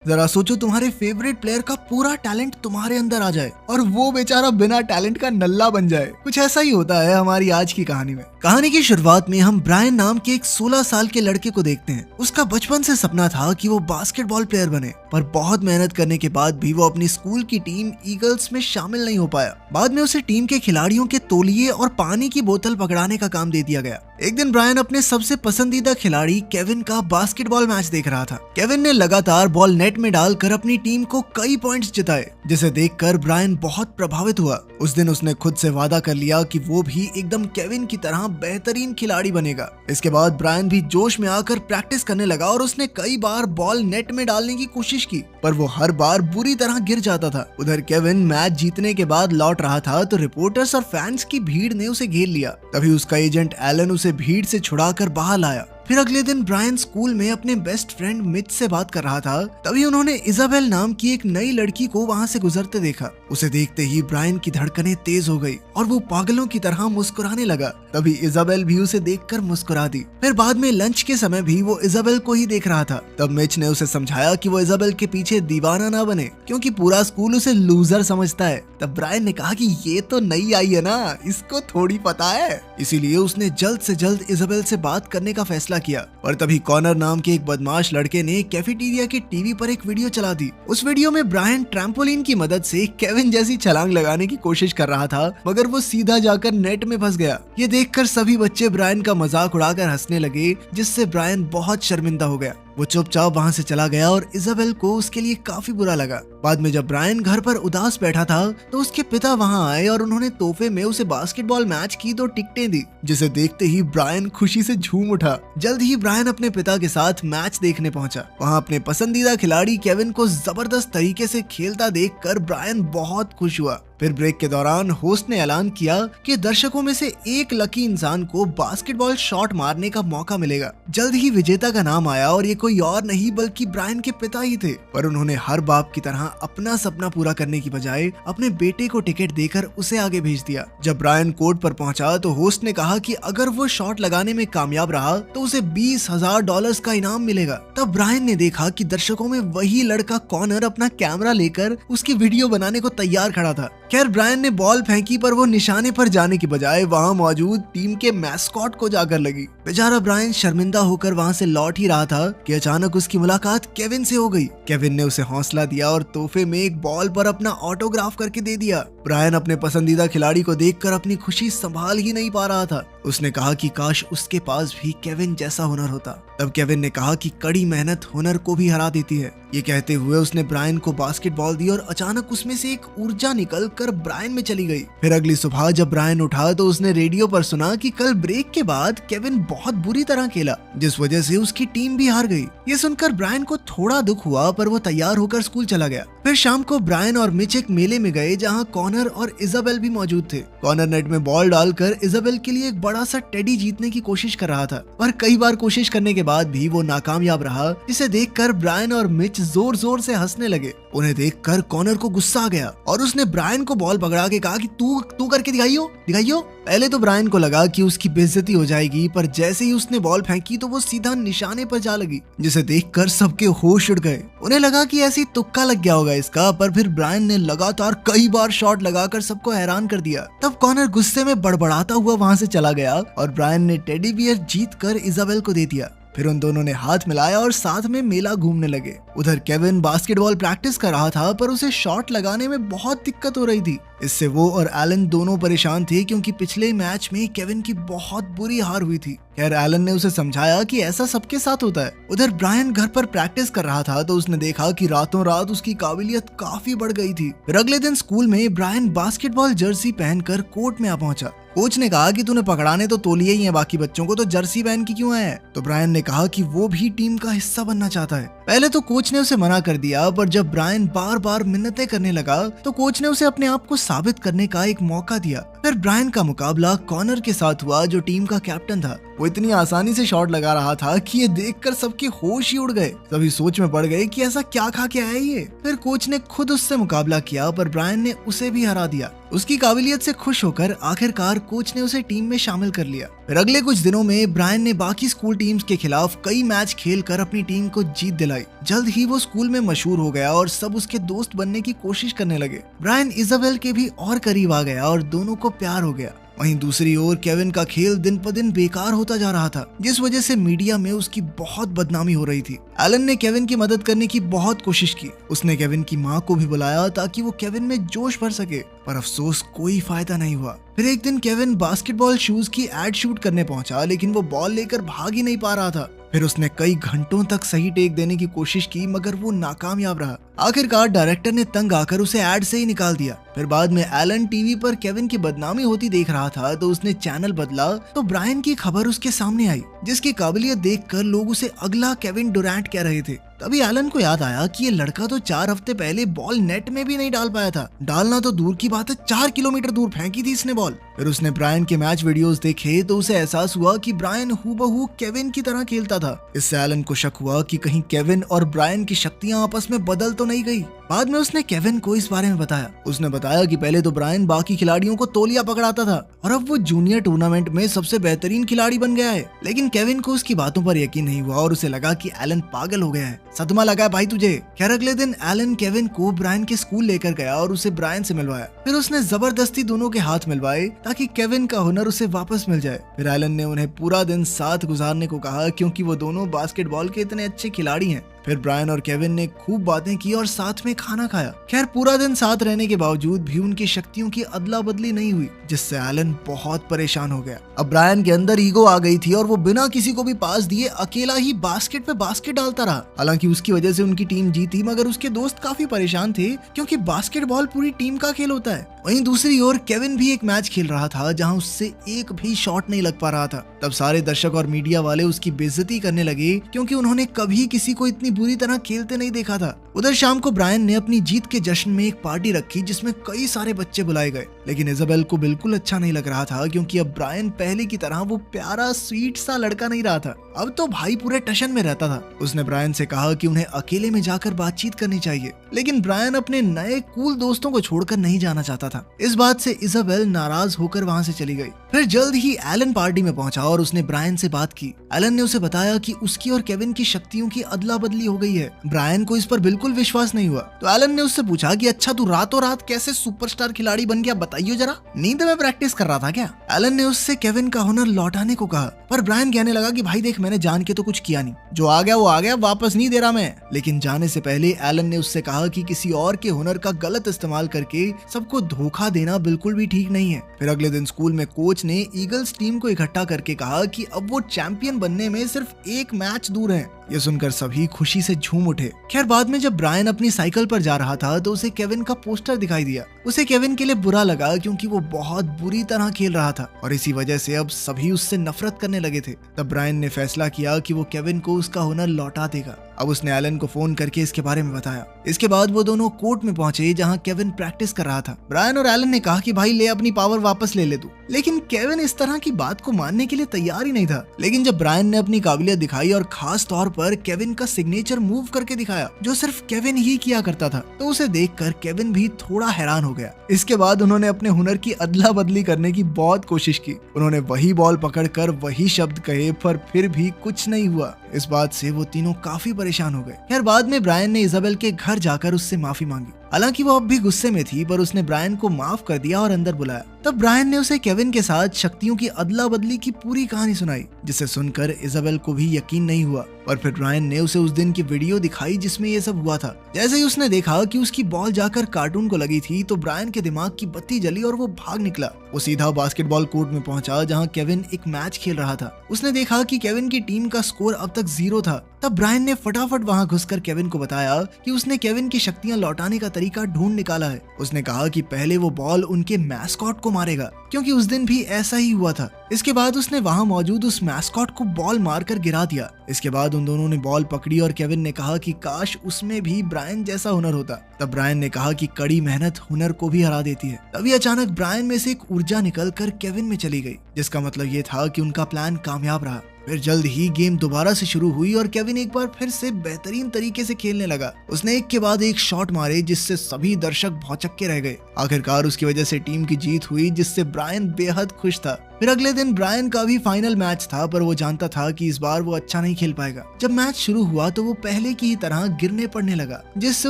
जरा सोचो तुम्हारे फेवरेट प्लेयर का पूरा टैलेंट तुम्हारे अंदर आ जाए और वो बेचारा बिना टैलेंट का नल्ला बन जाए। कुछ ऐसा ही होता है हमारी आज की कहानी में। कहानी की शुरुआत में हम ब्रायन नाम के एक 16 साल के लड़के को देखते हैं। उसका बचपन से सपना था कि वो बास्केटबॉल प्लेयर बने, पर बहुत मेहनत करने के बाद भी वो अपनी स्कूल की टीम ईगल्स में शामिल नहीं हो पाया। बाद में उसे टीम के खिलाड़ियों के तौलिए और पानी की बोतल पकड़ाने का काम दे दिया गया। एक दिन ब्रायन अपने सबसे पसंदीदा खिलाड़ी केविन का बास्केटबॉल मैच देख रहा था। केविन ने लगातार बॉल नेट में डालकर अपनी टीम को कई पॉइंट्स जिताए, जिसे देखकर ब्रायन बहुत प्रभावित हुआ। उस दिन उसने खुद से वादा कर लिया कि वो भी एकदम केविन की तरह बेहतरीन खिलाड़ी बनेगा। इसके बाद ब्रायन भी जोश में आकर प्रैक्टिस करने लगा और उसने कई बार बॉल नेट में डालने की कोशिश की, पर वो हर बार बुरी तरह गिर जाता था। उधर केविन मैच जीतने के बाद लौट रहा था तो रिपोर्टर्स और फैंस की भीड़ ने उसे घेर लिया। तभी उसका एजेंट एलन उसे भीड़ से छुड़ाकर बाहर लाया। फिर अगले दिन ब्रायन स्कूल में अपने बेस्ट फ्रेंड मिच से बात कर रहा था। तभी उन्होंने इजाबेल नाम की एक नई लड़की को वहां से गुजरते देखा। उसे देखते ही ब्रायन की धड़कनें तेज हो गई और वो पागलों की तरह मुस्कुराने लगा। तभी इजाबेल भी उसे देखकर मुस्कुरा दी। फिर बाद में लंच के समय भी वो इजाबेल को ही देख रहा था। तब मिच ने उसे समझाया कि वो इजाबेल के पीछे दीवाना ना बने, क्योंकि पूरा स्कूल उसे लूजर समझता है। तब ब्रायन ने कहा कि ये तो नई आई है ना, इसको थोड़ी पता है। इसीलिए उसने जल्द से जल्द इजाबेल से बात करने का फैसला किया। और तभी कॉनर नाम के एक बदमाश लड़के ने कैफेटेरिया के टीवी पर एक वीडियो चला दी। उस वीडियो में ब्रायन ट्रैम्पोलिन की मदद से केविन जैसी छलांग लगाने की कोशिश कर रहा था, मगर वो सीधा जाकर नेट में फंस गया। ये देखकर सभी बच्चे ब्रायन का मजाक उड़ाकर हंसने लगे, जिससे ब्रायन बहुत शर्मिंदा हो गया। वो चुपचाप वहां से चला गया और इजाबेल को उसके लिए काफी बुरा लगा। बाद में जब ब्रायन घर पर उदास बैठा था तो उसके पिता वहां आए और उन्होंने तोहफे में उसे बास्केटबॉल मैच की 2 टिकटें दी, जिसे देखते ही ब्रायन खुशी से झूम उठा। जल्द ही ब्रायन अपने पिता के साथ मैच देखने पहुंचा। वहां अपने पसंदीदा खिलाड़ी केविन को जबरदस्त तरीके से खेलता देखकर ब्रायन बहुत खुश हुआ। फिर ब्रेक के दौरान होस्ट ने ऐलान किया कि दर्शकों में से एक लकी इंसान को बास्केटबॉल शॉट मारने का मौका मिलेगा। जल्द ही विजेता का नाम आया और ये कोई और नहीं बल्कि ब्रायन के पिता ही थे। पर उन्होंने हर बाप की तरह अपना सपना पूरा करने की बजाय अपने बेटे को टिकट देकर उसे आगे भेज दिया। जब ब्रायन कोर्ट पर पहुंचा तो होस्ट ने कहा कि अगर वो शॉट लगाने में कामयाब रहा तो उसे $20,000 का इनाम मिलेगा। तब ब्रायन ने देखा कि दर्शकों में वही लड़का कॉनर अपना कैमरा लेकर उसकी वीडियो बनाने को तैयार खड़ा था। खैर ब्रायन ने बॉल फेंकी, पर वो निशाने पर जाने की बजाय वहां मौजूद टीम के मैस्कॉट को जाकर लगी। बेचारा ब्रायन शर्मिंदा होकर वहां से लौट ही रहा था कि अचानक उसकी मुलाकात केविन से हो गई। केविन ने उसे हौसला दिया और तोहफे में एक बॉल पर अपना ऑटोग्राफ करके दे दिया। ब्रायन अपने पसंदीदा खिलाड़ी को देखकर अपनी खुशी संभाल ही नहीं पा रहा था। उसने कहा कि काश उसके पास भी केविन जैसा हुनर होता। तब केविन ने कहा कि कड़ी मेहनत हुनर को भी हरा देती है। ये कहते हुए उसने ब्रायन को बास्केटबॉल दी और अचानक उसमें से एक ऊर्जा निकलकर ब्रायन में चली गई। फिर अगली सुबह जब ब्रायन उठा तो उसने रेडियो पर सुना कि कल ब्रेक के बाद केविन बहुत बुरी तरह खेला, जिस वजह से उसकी टीम भी हार गई। ये सुनकर ब्रायन को थोड़ा दुख हुआ, पर वो तैयार होकर स्कूल चला गया। फिर शाम को ब्रायन और मिच एक मेले में गए जहाँ कॉनर और इजाबेल भी मौजूद थे। कॉनर नेट में बॉल डालकर इजाबेल के लिए एक बड़ा सा टेडी जीतने की कोशिश कर रहा था, पर कई बार कोशिश करने के बाद भी वो नाकामयाब रहा, जिसे देखकर ब्रायन और मिच जोर जोर से हंसने लगे। उन्हें देखकर कॉनर को गुस्सा आ गया और उसने ब्रायन को बॉल पकड़ा के कहा कि तू करके दिखाइयो। पहले तो ब्रायन को लगा कि उसकी बेइज्जती हो जाएगी, पर जैसे ही उसने बॉल फेंकी तो वो सीधा निशाने पर जा लगी, जिसे देखकर सबके होश उड़ गए। उन्हें लगा कि ऐसी तुक्का लग गया होगा इसका, पर फिर ब्रायन ने लगातार कई बार शॉट लगाकर सबको हैरान कर दिया। तब कॉनर गुस्से में बड़बड़ाता हुआ वहां से चला गया और ब्रायन ने टेडी बियर जीत कर इजाबेल को दे दिया। फिर उन दोनों ने हाथ मिलाया और साथ में मेला घूमने लगे। उधर केविन बास्केटबॉल प्रैक्टिस कर रहा था, पर उसे शॉट लगाने में बहुत दिक्कत हो रही थी। इससे वो और एलन दोनों परेशान थे, क्योंकि पिछले मैच में केविन की बहुत बुरी हार हुई थी। खैर एलन ने उसे समझाया कि ऐसा सबके साथ होता है। उधर ब्रायन घर पर प्रैक्टिस कर रहा था तो उसने देखा कि रातों रात उसकी काबिलियत काफी बढ़ गई थी। फिर अगले दिन स्कूल में ब्रायन बास्केटबॉल जर्सी पहनकर कोर्ट में आ पहुंचा। कोच ने कहा कि तूने पकड़ाने तो तौलिए ही हैं बाकी बच्चों को, तो जर्सी पहन के क्यों आया है? तो ब्रायन ने कहा कि वो भी टीम का हिस्सा बनना चाहता है। पहले तो कोच ने उसे मना कर दिया, पर जब ब्रायन बार बार मिन्नतें करने लगा तो कोच ने उसे अपने आप को साबित करने का एक मौका दिया। फिर ब्रायन का मुकाबला कॉनर के साथ हुआ, जो टीम का कैप्टन था। वो इतनी आसानी से शॉट लगा रहा था कि ये देखकर सबके होश ही उड़ गए। सभी सोच में पड़ गए कि ऐसा क्या खा के आया ये। फिर कोच ने खुद उससे मुकाबला किया, पर ब्रायन ने उसे भी हरा दिया। उसकी काबिलियत से खुश होकर आखिरकार कोच ने उसे टीम में शामिल कर लिया। फिर अगले कुछ दिनों में ब्रायन ने बाकी स्कूल टीम्स के खिलाफ कई मैच खेलकर अपनी टीम को जीत दिलाई। जल्द ही वो स्कूल में मशहूर हो गया और सब उसके दोस्त बनने की कोशिश करने लगे। ब्रायन इजाबेल के भी और करीब आ गया और दोनों को प्यार हो गया। वहीं दूसरी ओर केविन का खेल दिन प दिन बेकार होता जा रहा था, जिस वजह से मीडिया में उसकी बहुत बदनामी हो रही थी। एलन ने केविन की मदद करने की बहुत कोशिश की। उसने केविन की मां को भी बुलाया ताकि वो केविन में जोश भर सके, पर अफसोस कोई फायदा नहीं हुआ। फिर एक दिन केविन बास्केटबॉल शूज की एड शूट करने पहुंचा, लेकिन वो बॉल लेकर भाग ही नहीं पा रहा था। फिर उसने कई घंटों तक सही टेक देने की कोशिश की, मगर वो नाकामयाब रहा। आखिरकार डायरेक्टर ने तंग आकर उसे एड से ही निकाल दिया। फिर बाद में एलन टीवी पर केविन की बदनामी होती देख रहा था, तो उसने चैनल बदला तो ब्रायन की खबर उसके सामने आई, जिसकी काबिलियत देखकर लोग उसे अगला केविन डुरैंट कह रहे थे। तभी एलन को याद आया कि ये लड़का तो 4 हफ्ते पहले बॉल नेट में भी नहीं डाल पाया था। डालना तो दूर की बात है, 4 किलोमीटर दूर फेंकी थी इसने बॉल। फिर उसने ब्रायन के मैच वीडियोस देखे तो उसे एहसास हुआ कि ब्रायन हूबहू केविन की तरह खेलता था। इससे एलन को शक हुआ कि कहीं केविन और ब्रायन की शक्तियां आपस में बदल तो नहीं गई। बाद में उसने केविन को इस बारे में बताया। उसने बताया कि पहले तो ब्रायन बाकी खिलाड़ियों को तौलिया पकड़ाता था और अब वो जूनियर टूर्नामेंट में सबसे बेहतरीन खिलाड़ी बन गया है। लेकिन केविन को उसकी बातों पर यकीन नहीं हुआ और उसे लगा कि एलन पागल हो गया है। सदमा लगा है भाई तुझे। खैर अगले दिन एलन केविन को ब्रायन के स्कूल लेकर गया और उसे ब्रायन से मिलवाया। फिर उसने जबरदस्ती दोनों के हाथ मिलवाए ताकि केविन का हुनर उसे वापस मिल जाए। फिर एलन ने उन्हें पूरा दिन साथ गुजारने को कहा, क्योंकि वो दोनों बास्केटबॉल के इतने अच्छे खिलाड़ी हैं। फिर ब्रायन और केविन ने खूब बातें की और साथ में खाना खाया। खैर पूरा दिन साथ रहने के बावजूद भी उनकी शक्तियों की अदला बदली नहीं हुई, जिससे एलन बहुत परेशान हो गया। अब ब्रायन के अंदर ईगो आ गई थी और वो बिना किसी को भी पास दिए अकेला ही बास्केट पे बास्केट डालता रहा। हालांकि उसकी वजह से उनकी टीम जीती, मगर उसके दोस्त काफी परेशान थे, क्योंकि बास्केटबॉल पूरी टीम का खेल होता है। वहीं दूसरी ओर केविन भी एक मैच खेल रहा था जहां उससे एक भी शॉट नहीं लग पा रहा था। तब सारे दर्शक और मीडिया वाले उसकी बेइज्जती करने लगे, क्योंकि उन्होंने कभी किसी को इतनी बुरी तरह खेलते नहीं देखा था। उधर शाम को ब्रायन ने अपनी जीत के जश्न में एक पार्टी रखी, जिसमें कई सारे बच्चे बुलाए गए। लेकिन इजाबेल को बिल्कुल अच्छा नहीं लग रहा था, क्योंकि अब ब्रायन पहले की तरह वो प्यारा स्वीट सा लड़का नहीं रहा था। अब तो भाई पूरे टशन में रहता था। उसने ब्रायन से कहा कि उन्हें अकेले में जाकर बातचीत करनी चाहिए, लेकिन ब्रायन अपने नए कूल दोस्तों को छोड़कर नहीं जाना चाहता था। इस बात से इजाबेल नाराज होकर वहां से चली गई। फिर जल्द ही एलन पार्टी में पहुंचा और उसने ब्रायन से बात की। एलन ने उसे बताया कि उसकी और केविन की शक्तियों की अदला बदली हो गई है। ब्रायन को इस पर बिल्कुल विश्वास नहीं हुआ, तो एलन ने उससे पूछा कि अच्छा तू रातों रात कैसे सुपरस्टार खिलाड़ी बन गया, बताइए जरा, नींद में प्रैक्टिस कर रहा था क्या? एलन ने उससे केविन का हुनर लौटाने को कहा, पर ब्रायन कहने लगा कि भाई देख, मैंने जान के तो कुछ किया नहीं, जो आ गया वो आ गया, वापस नहीं दे रहा मैं। लेकिन जाने से पहले एलन ने उससे कहा कि किसी और के हुनर का गलत इस्तेमाल करके सबको धोखा देना बिल्कुल भी ठीक नहीं है। फिर अगले दिन स्कूल में कोच ने ईगल्स टीम को इकट्ठा करके कहा कि अब वो चैंपियन बनने में सिर्फ एक मैच दूर है। ये सुनकर सभी खुशी से झूम उठे। खैर बाद में जब ब्रायन अपनी साइकिल पर जा रहा था तो उसे केविन का पोस्टर दिखाई दिया। उसे केविन के लिए बुरा लगा, क्योंकि वो बहुत बुरी तरह खेल रहा था और इसी वजह से अब सभी उससे नफरत करने लगे थे। तब ब्रायन ने फैसला किया कि वो केविन को उसका हुनर लौटा देगा। अब उसने एलन को फोन करके इसके बारे में बताया। इसके बाद वो दोनों कोर्ट में पहुंचे, जहां केविन प्रैक्टिस कर रहा था। ब्रायन और एलन ने कहा कि भाई ले अपनी पावर वापस ले तू, लेकिन केविन इस तरह की बात को मानने के लिए तैयार ही नहीं था। लेकिन जब ब्रायन ने अपनी काबिलियत दिखाई और खास तौर पर केविन का सिग्नेचर मूव करके दिखाया, जो सिर्फ केविन ही किया करता था, तो उसे देखकर केविन भी थोड़ा हैरान हो गया। इसके बाद उन्होंने अपने हुनर की अदला बदली करने की बहुत कोशिश की। उन्होंने वही बॉल पकड़कर वही शब्द कहे, पर फिर भी कुछ नहीं हुआ। इस बात से वो तीनों काफी परेशान हो गए। खैर बाद में ब्रायन ने इजाबेल के घर जाकर उससे माफी मांगी। हालांकि वो अब भी गुस्से में थी, पर उसने ब्रायन को माफ कर दिया और अंदर बुलाया। तब ब्रायन ने उसे केविन के साथ शक्तियों की अदला बदली की पूरी कहानी सुनाई, जिसे सुनकर इजाबेल को भी यकीन नहीं हुआ। और फिर ब्रायन ने उसे उस दिन की वीडियो दिखाई जिसमें ये सब हुआ था। जैसे ही उसने देखा कि उसकी बॉल जाकर कार्टून को लगी थी, तो ब्रायन के दिमाग की बत्ती जली और वो भाग निकला। वो सीधा बास्केटबॉल कोर्ट में पहुंचा, जहां केविन एक मैच खेल रहा था। उसने देखा कि केविन की टीम का स्कोर अब तक 0 था। तब ब्रायन ने फटाफट वहां घुसकर केविन को बताया कि उसने केविन की शक्तियां लौटाने का तरीका ढूंढ निकाला है। उसने कहा कि पहले वो बॉल उनके मैस्कॉट को मारेगा, क्योंकि उस दिन भी ऐसा ही हुआ था। इसके बाद उसने वहां मौजूद उस मैस्कॉट को बॉल मारकर गिरा दिया। इसके बाद उन दोनों ने बॉल पकड़ी और केविन ने कहा कि काश उसमें भी ब्रायन जैसा हुनर होता। तब ब्रायन ने कहा कि कड़ी मेहनत हुनर को भी हरा देती है। तभी अचानक ब्रायन में से एक ऊर्जा निकलकर केविन में चली गई, जिसका मतलब ये था कि उनका प्लान कामयाब रहा। फिर जल्द ही गेम दोबारा से शुरू हुई और केविन एक बार फिर से बेहतरीन तरीके से खेलने लगा। उसने एक के बाद एक शॉट मारे जिससे सभी दर्शक भौचक्के रह गए। आखिरकार उसकी वजह से टीम की जीत हुई, जिससे ब्रायन बेहद खुश था। फिर अगले दिन ब्रायन का भी फाइनल मैच था, पर वो जानता था कि इस बार वो अच्छा नहीं खेल पाएगा। जब मैच शुरू हुआ तो वो पहले की ही तरह गिरने पड़ने लगा, जिससे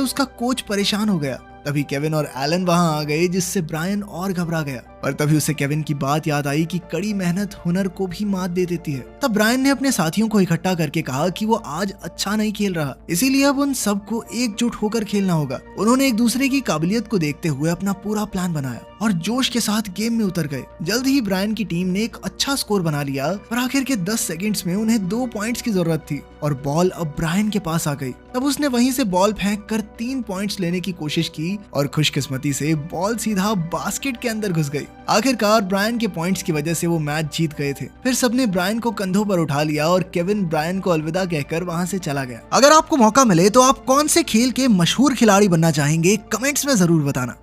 उसका कोच परेशान हो गया। तभी केविन और एलन वहां आ गए, जिससे ब्रायन और घबरा गया। पर तभी उसे केविन की बात याद आई कि कड़ी मेहनत हुनर को भी मात दे देती है। तब ब्रायन ने अपने साथियों को इकट्ठा करके कहा कि वो आज अच्छा नहीं खेल रहा, इसीलिए अब उन सबको एकजुट होकर खेलना होगा। उन्होंने एक दूसरे की काबिलियत को देखते हुए अपना पूरा प्लान बनाया और जोश के साथ गेम में उतर गए। जल्द ही ब्रायन की टीम ने एक अच्छा स्कोर बना लिया, पर आखिर के 10 सेकंड्स में उन्हें 2 पॉइंट्स की जरूरत थी और बॉल अब ब्रायन के पास आ गई। तब उसने वहीं से बॉल फेंक कर 3 पॉइंट्स लेने की कोशिश की और खुशकिस्मती से बॉल सीधा बास्केट के अंदर घुस गई। आखिरकार ब्रायन के पॉइंट्स की वजह से वो मैच जीत गए थे। फिर सबने ब्रायन को कंधों पर उठा लिया और केविन ब्रायन को अलविदा कहकर वहां से चला गया। अगर आपको मौका मिले तो आप कौन से खेल के मशहूर खिलाड़ी बनना चाहेंगे, कमेंट्स में जरूर बताना।